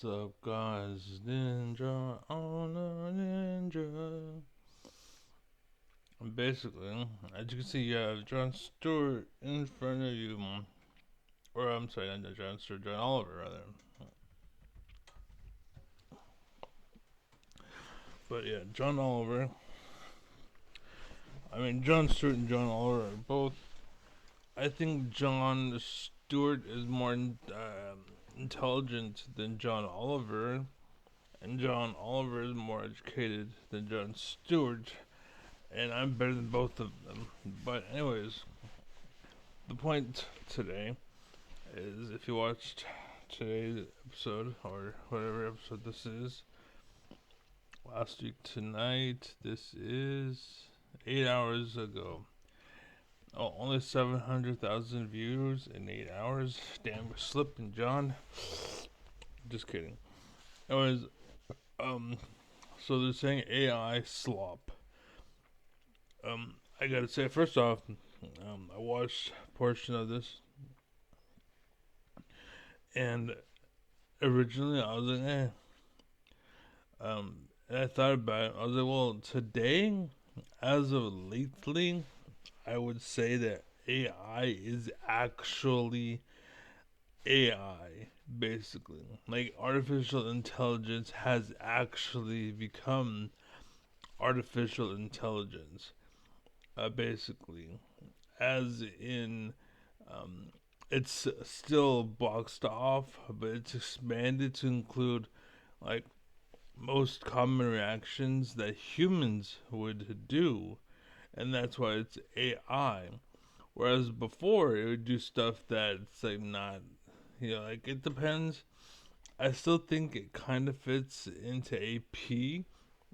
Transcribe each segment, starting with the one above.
What's up, guys? Ninja on a ninja. Basically, as you can see, you have Jon Stewart in front of you. Or, I'm sorry, not Jon Stewart, John Oliver, rather. But yeah, John Oliver. I mean, Jon Stewart and John Oliver are both. I think Jon Stewart is more intelligent than John Oliver, and John Oliver is more educated than Jon Stewart, and I'm better than both of them. But anyways, the point today is if you watched today's episode or whatever episode this is, last week tonight, this is 8 hours ago. Oh, only 700,000 views in 8 hours. Damn, we're slipping, John. Just kidding. Anyways, um, so they're saying AI slop. I gotta say, first off, I watched a portion of this, and originally I was like, and I thought about it. I was like, well, today, as of lately, I would say that AI is actually AI, basically. Like, artificial intelligence has actually become artificial intelligence, basically. As in, um, it's still boxed off, but it's expanded to include, like, most common reactions that humans would do, and that's why it's AI. Whereas before, it would do stuff that's like not, like it depends. I still think it kind of fits into AP,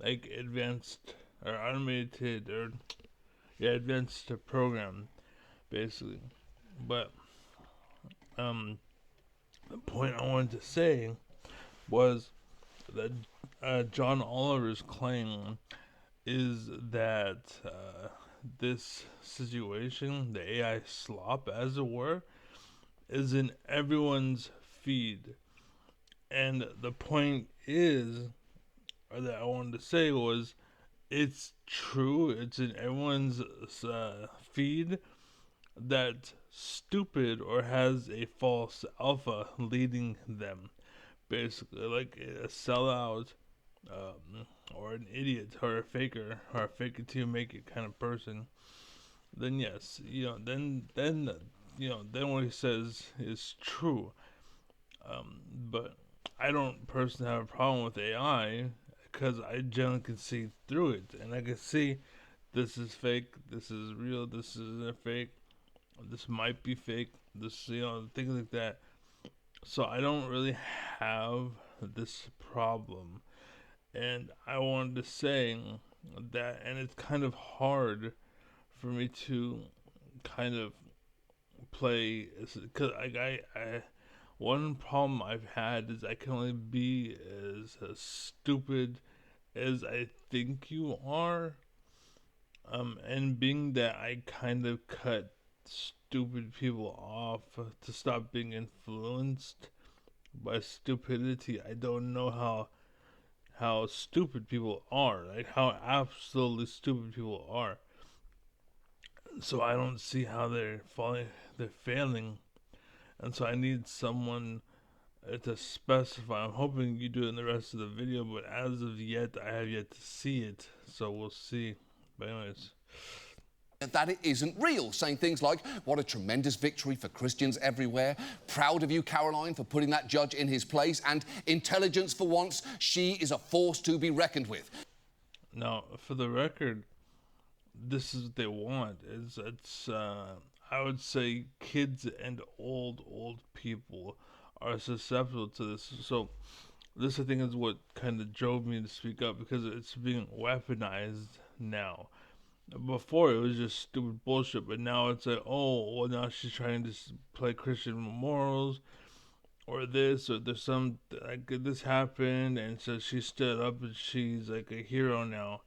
like advanced or automated or yeah, advanced program basically. But um, the point I wanted to say was that John Oliver's claim is that this situation, the AI slop, as it were, is in everyone's feed. And the point is, or that I wanted to say was, it's true, it's in everyone's feed that's stupid or has a false alpha leading them. Basically, like a sellout or an idiot or a faker or a fake it till you make it kind of person, then yes, then what he says is true. But I don't personally have a problem with AI because I generally can see through it, and I can see this is fake, this is real, this isn't fake, this might be fake, this things like that. So I don't really have this problem. And I wanted to say that, and it's kind of hard for me to kind of play because I one problem I've had is I can only be as stupid as I think you are. And being that I kind of cut stupid people off to stop being influenced by stupidity, I don't know how stupid people are, like how absolutely stupid people are. So I don't see how they're failing, and so I need someone to specify. I'm hoping you do it in the rest of the video, but as of yet, I have yet to see it, so we'll see. But anyways, that it isn't real, saying things like, what a tremendous victory for Christians everywhere, proud of you, Caroline, for putting that judge in his place, and intelligence for once, she is a force to be reckoned with. now for the record, this is what they want. It's I would say kids and old people are susceptible to this. So this I think is what kind of drove me to speak up because it's being weaponized now. Before it was just stupid bullshit, but now it's like, oh, well, now she's trying to play Christian morals, or this, or there's some like this happened, and so she stood up and she's like a hero now.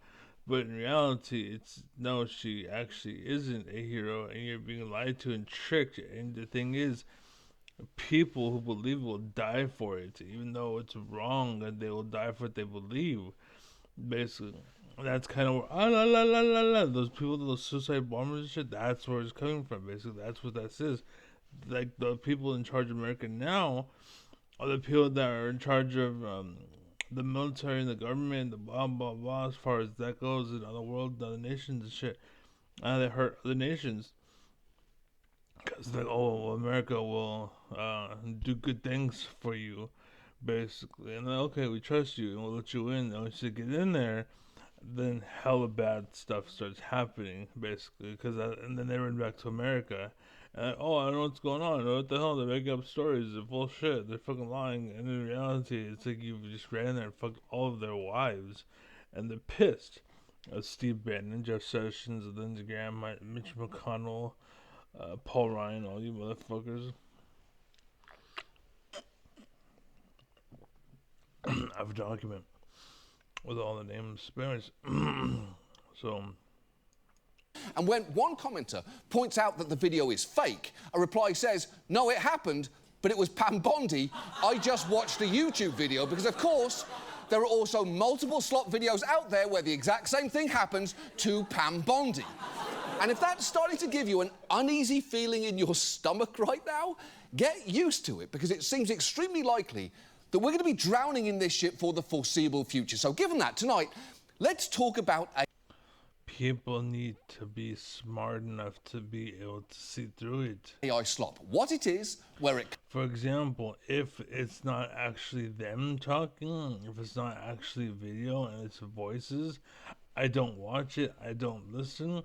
But in reality, it's no, she actually isn't a hero, and you're being lied to and tricked. And the thing is, people who believe will die for it, even though it's wrong, and they will die for what they believe. Basically, that's kind of where la la la la la. Those people, those suicide bombers and shit. That's where it's coming from. Basically, that's what that is. Like the people in charge of America now are the people that are in charge of the military and the government, the blah blah blah. As far as that goes, in the world, other nations and shit. They hurt other nations because like, oh, well, America will do good things for you, basically. And then, okay, we trust you and we'll let you in. And once you get in there, then hella bad stuff starts happening, basically. And then they run back to America. And, oh, I don't know what's going on. What the hell? They're making up stories. They're bullshit. They're fucking lying. And in reality, it's like you just ran in there and fucked all of their wives. And they're pissed. Steve Bannon, Jeff Sessions, Lindsey Graham, Mitch McConnell, Paul Ryan, all you motherfuckers. I have a document with all the names. So. And when one commenter points out that the video is fake, a reply says, no, it happened, but it was Pam Bondi. I just watched a YouTube video because, of course, there are also multiple slop videos out there where the exact same thing happens to Pam Bondi. And if that's starting to give you an uneasy feeling in your stomach right now, get used to it, because it seems extremely likely that we're going to be drowning in this shit for the foreseeable future. So given that, tonight, let's talk about people need to be smart enough to be able to see through it. AI slop, what it is, where it... For example, if it's not actually them talking, if it's not actually video and it's voices, I don't watch it, I don't listen.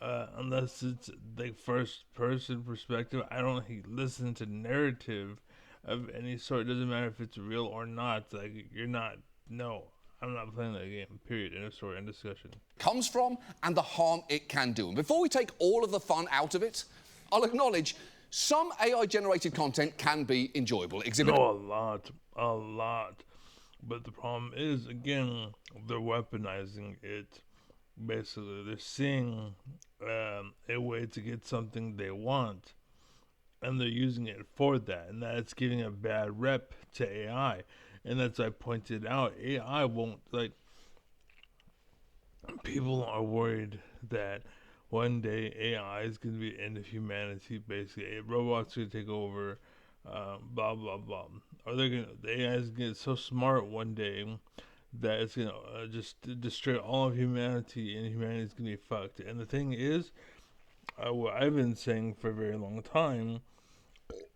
Unless it's like first person perspective, I don't listen to narrative of any sort. It doesn't matter if it's real or not. Like, I'm not playing that game, period. End of story, end discussion. Comes from and the harm it can do. And before we take all of the fun out of it, I'll acknowledge some AI-generated content can be enjoyable. No, a lot. But the problem is, again, they're weaponizing it. Basically, they're seeing a way to get something they want, and they're using it for that, and that's giving a bad rep to AI. And as I pointed out, AI won't, like, people are worried that one day AI is going to be the end of humanity, basically. Robots are going to take over, blah, blah, blah. The AI is going to get so smart one day that it's going to just destroy all of humanity, and humanity is going to be fucked. And the thing is, what I've been saying for a very long time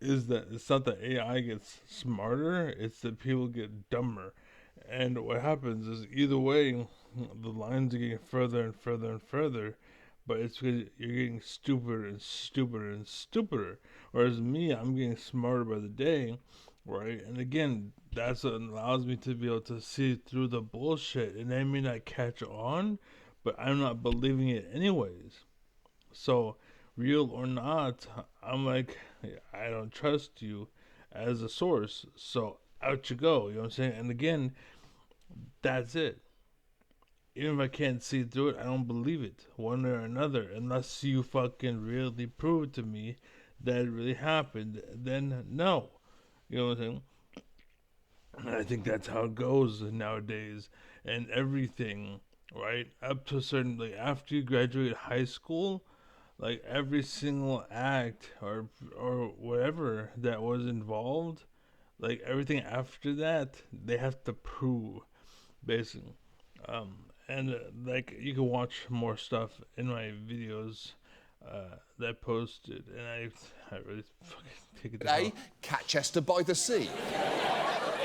is that it's not that AI gets smarter, it's that people get dumber. And what happens is, either way, the lines are getting further and further and further, but it's because you're getting stupider and stupider and stupider. Whereas me, I'm getting smarter by the day, right? And again, that's what allows me to be able to see through the bullshit. And I may not catch on, but I'm not believing it anyways. So, real or not, I'm like, I don't trust you as a source. So, out you go. You know what I'm saying? And again, that's it. Even if I can't see through it, I don't believe it one way or another. Unless you fucking really prove to me that it really happened, then no. You know what I'm saying? And I think that's how it goes nowadays. And everything, right? Up to a certain, like, after you graduate high school, like, every single act or whatever that was involved, like, everything after that, they have to prove, basically. Like, you can watch more stuff in my videos that I posted, and I really fucking take it down. Catchester by the Sea.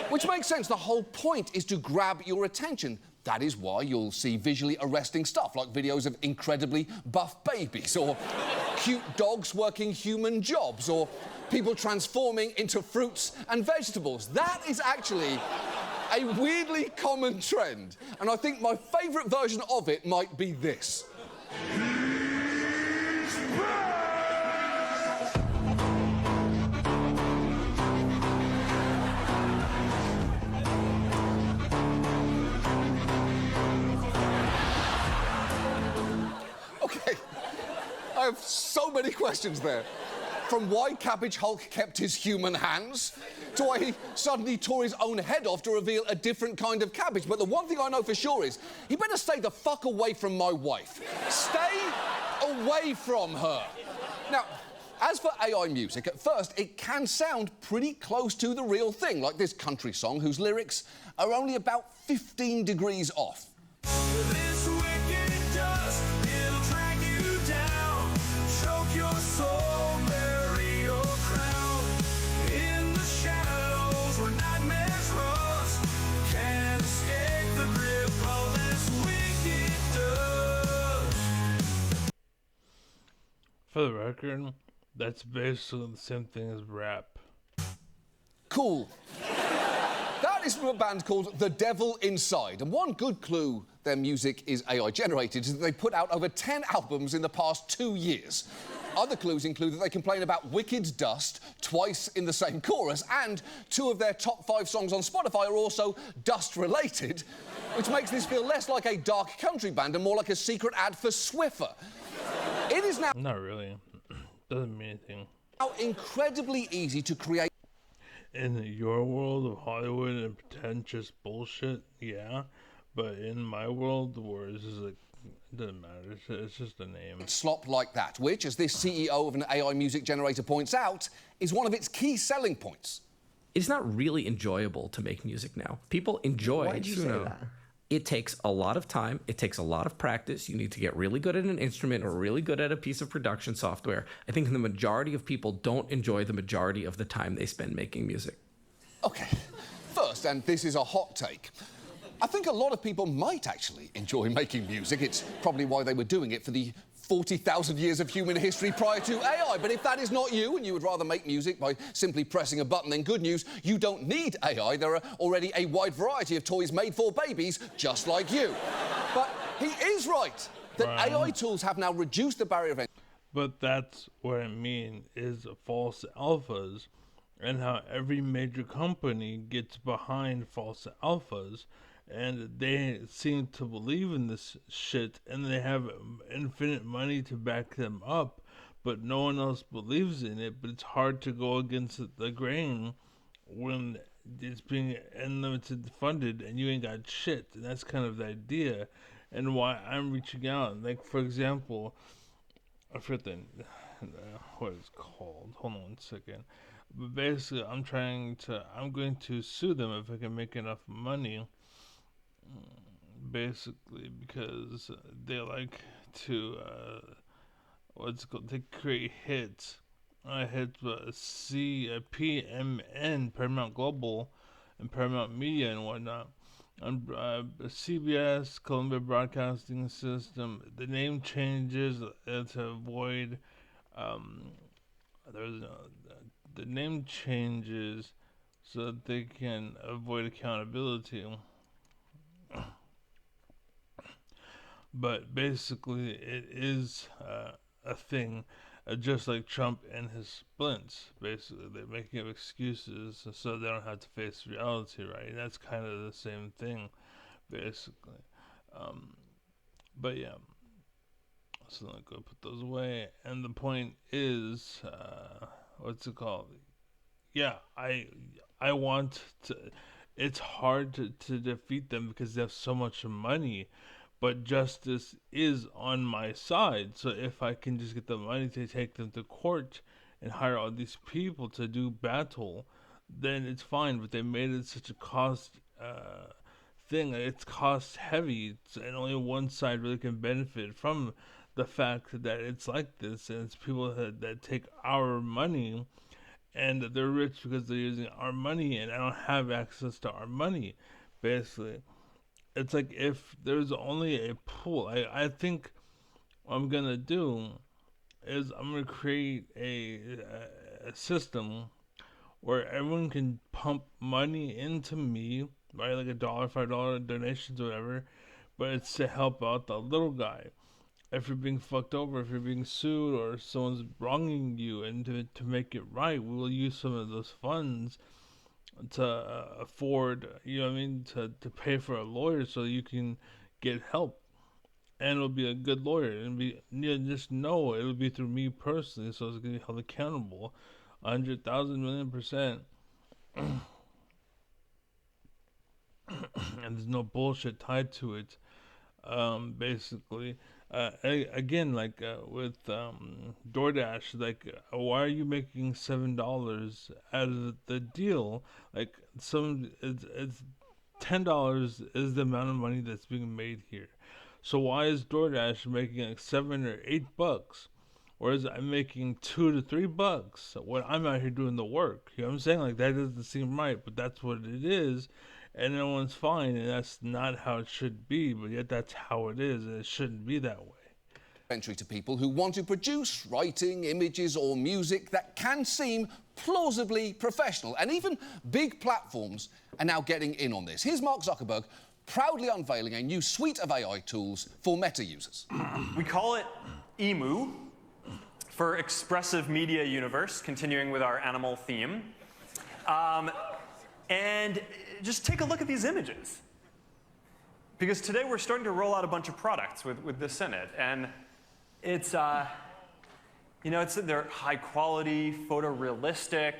Which makes sense. The whole point is to grab your attention. That is why you'll see visually arresting stuff, like videos of incredibly buff babies, or cute dogs working human jobs, or people transforming into fruits and vegetables. That is actually a weirdly common trend. And I think my favourite version of it might be this. Okay, I have so many questions there. From why Cabbage Hulk kept his human hands to why he suddenly tore his own head off to reveal a different kind of cabbage. But the one thing I know for sure is he better stay the fuck away from my wife. Stay away from her. Now, as for AI music, at first it can sound pretty close to the real thing, like this country song whose lyrics are only about 15 degrees off. This wicked dust, it'll drag you down, choke your soul, bury your crown. In the shadows where nightmares rust, can't escape the grip of this wicked dust. For the record, that's basically the same thing as rap. Cool. That is from a band called The Devil Inside, and one good clue their music is AI generated is that they put out over 10 albums in the past 2 years. Other clues include that they complain about wicked dust twice in the same chorus, and 2 of their top 5 songs on Spotify are also dust-related, which makes this feel less like a dark country band and more like a secret ad for Swiffer. It is now Not really. Doesn't mean anything. incredibly easy to create. In your world of Hollywood and pretentious bullshit, yeah. But in my world, where it's just like, it doesn't matter. It's just a name. Slop like that, which, as this CEO of an AI music generator points out, is one of its key selling points. It's not really enjoyable to make music now. People enjoy. Why'd you say that? It takes a lot of time. It takes a lot of practice. You need to get really good at an instrument or really good at a piece of production software. I think the majority of people don't enjoy the majority of the time they spend making music. Okay, first, and this is a hot take, I think a lot of people might actually enjoy making music. It's probably why they were doing it for the 40,000 years of human history prior to AI. But if that is not you, and you would rather make music by simply pressing a button, then good news, you don't need AI. There are already a wide variety of toys made for babies just like you. But he is right that AI tools have now reduced the barrier of entry. But that's what I mean is false alphas, and how every major company gets behind false alphas, and they seem to believe in this shit, and they have infinite money to back them up, but no one else believes in it. But it's hard to go against the grain when it's being unlimited funded and you ain't got shit. And that's kind of the idea, and why I'm reaching out. Like, for example, I forget what it's called. Hold on 1 second. But basically, I'm going to sue them if I can make enough money. Basically, because they like to, they create hits. PMN, Paramount Global, and Paramount Media and whatnot. On CBS, Columbia Broadcasting System, the name changes to avoid, the name changes so that they can avoid accountability. But basically, it is a thing, just like Trump and his splints. Basically, they're making up excuses so they don't have to face reality, right? And that's kind of the same thing, basically. But yeah, so I'm gonna put those away. And the point is, what's it called? Yeah, I want to. It's hard to defeat them because they have so much money. But justice is on my side. So if I can just get the money to take them to court and hire all these people to do battle, then it's fine. But they made it such a cost thing. It's cost heavy, and only one side really can benefit from the fact that it's like this. And it's people that take our money, and they're rich because they're using our money, and I don't have access to our money, basically. It's like if there's only a pool. I think what I'm gonna do is I'm gonna create a system where everyone can pump money into me, right? Like $1, $5 donations, or whatever. But it's to help out the little guy. If you're being fucked over, if you're being sued, or someone's wronging you, and to make it right, we will use some of those funds to afford, you know what I mean, to pay for a lawyer so you can get help. and it'll be a good lawyer, and be just know it'll be through me personally, so it's gonna be held accountable, 100,000 million%, and there's no bullshit tied to it. Basically, again, like with DoorDash, like why are you making $7 out of the deal? Like it's $10 is the amount of money that's being made here. So why is DoorDash making like $7 or $8? Whereas I'm making $2 to $3 when I'm out here doing the work. You know what I'm saying? Like that doesn't seem right, but that's what it is, and everyone's fine, and that's not how it should be. But yet that's how it is, and it shouldn't be that way. Entry to people who want to produce writing, images, or music that can seem plausibly professional. And even big platforms are now getting in on this. Here's Mark Zuckerberg proudly unveiling a new suite of AI tools for Meta users. We call it EMU for Expressive Media Universe, continuing with our animal theme. And just take a look at these images. Because today we're starting to roll out a bunch of products with this in it. And it's, they're high quality, photorealistic.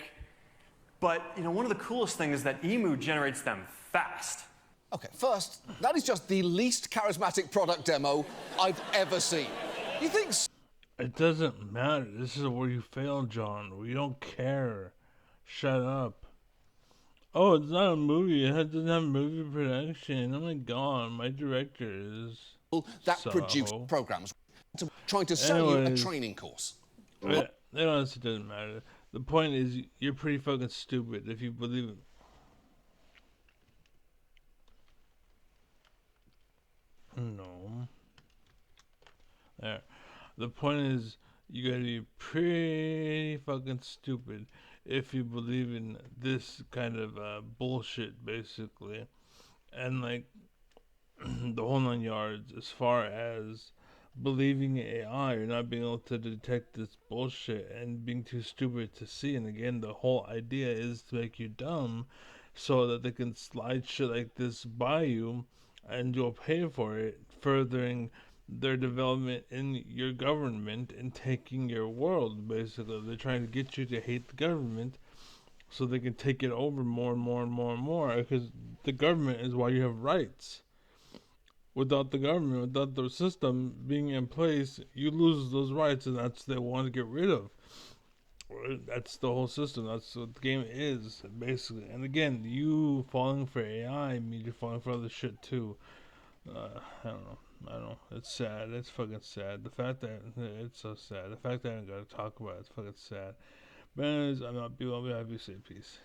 But, one of the coolest things is that EMU generates them fast. Okay, first, that is just the least charismatic product demo I've ever seen. You think It doesn't matter. This is where you fail, John. We don't care. Shut up. Oh, it's not a movie. It doesn't have movie production. Oh my god, my director is that produce programs trying to sell you a training course? It honestly doesn't matter. The point is, you're pretty fucking stupid if you believe it. No. There. The point is, you gotta be pretty fucking stupid if you believe in this kind of bullshit, basically. And, like, the whole 9 yards, as far as believing in AI or not being able to detect this bullshit and being too stupid to see. And again, the whole idea is to make you dumb so that they can slide shit like this by you and you'll pay for it, furthering their development in your government and taking your world. Basically, they're trying to get you to hate the government so they can take it over more and more and more and more, because the government is why you have rights. Without the government, without the system being in place, you lose those rights, and that's what they want to get rid of. That's the whole system. That's what the game is, basically. And again, you falling for AI means you're falling for other shit too. I don't know. It's sad. It's fucking sad. The fact that it's so sad. The fact that I don't gotta talk about it's fucking sad. But anyways, I'm not. I'll be happy to say peace.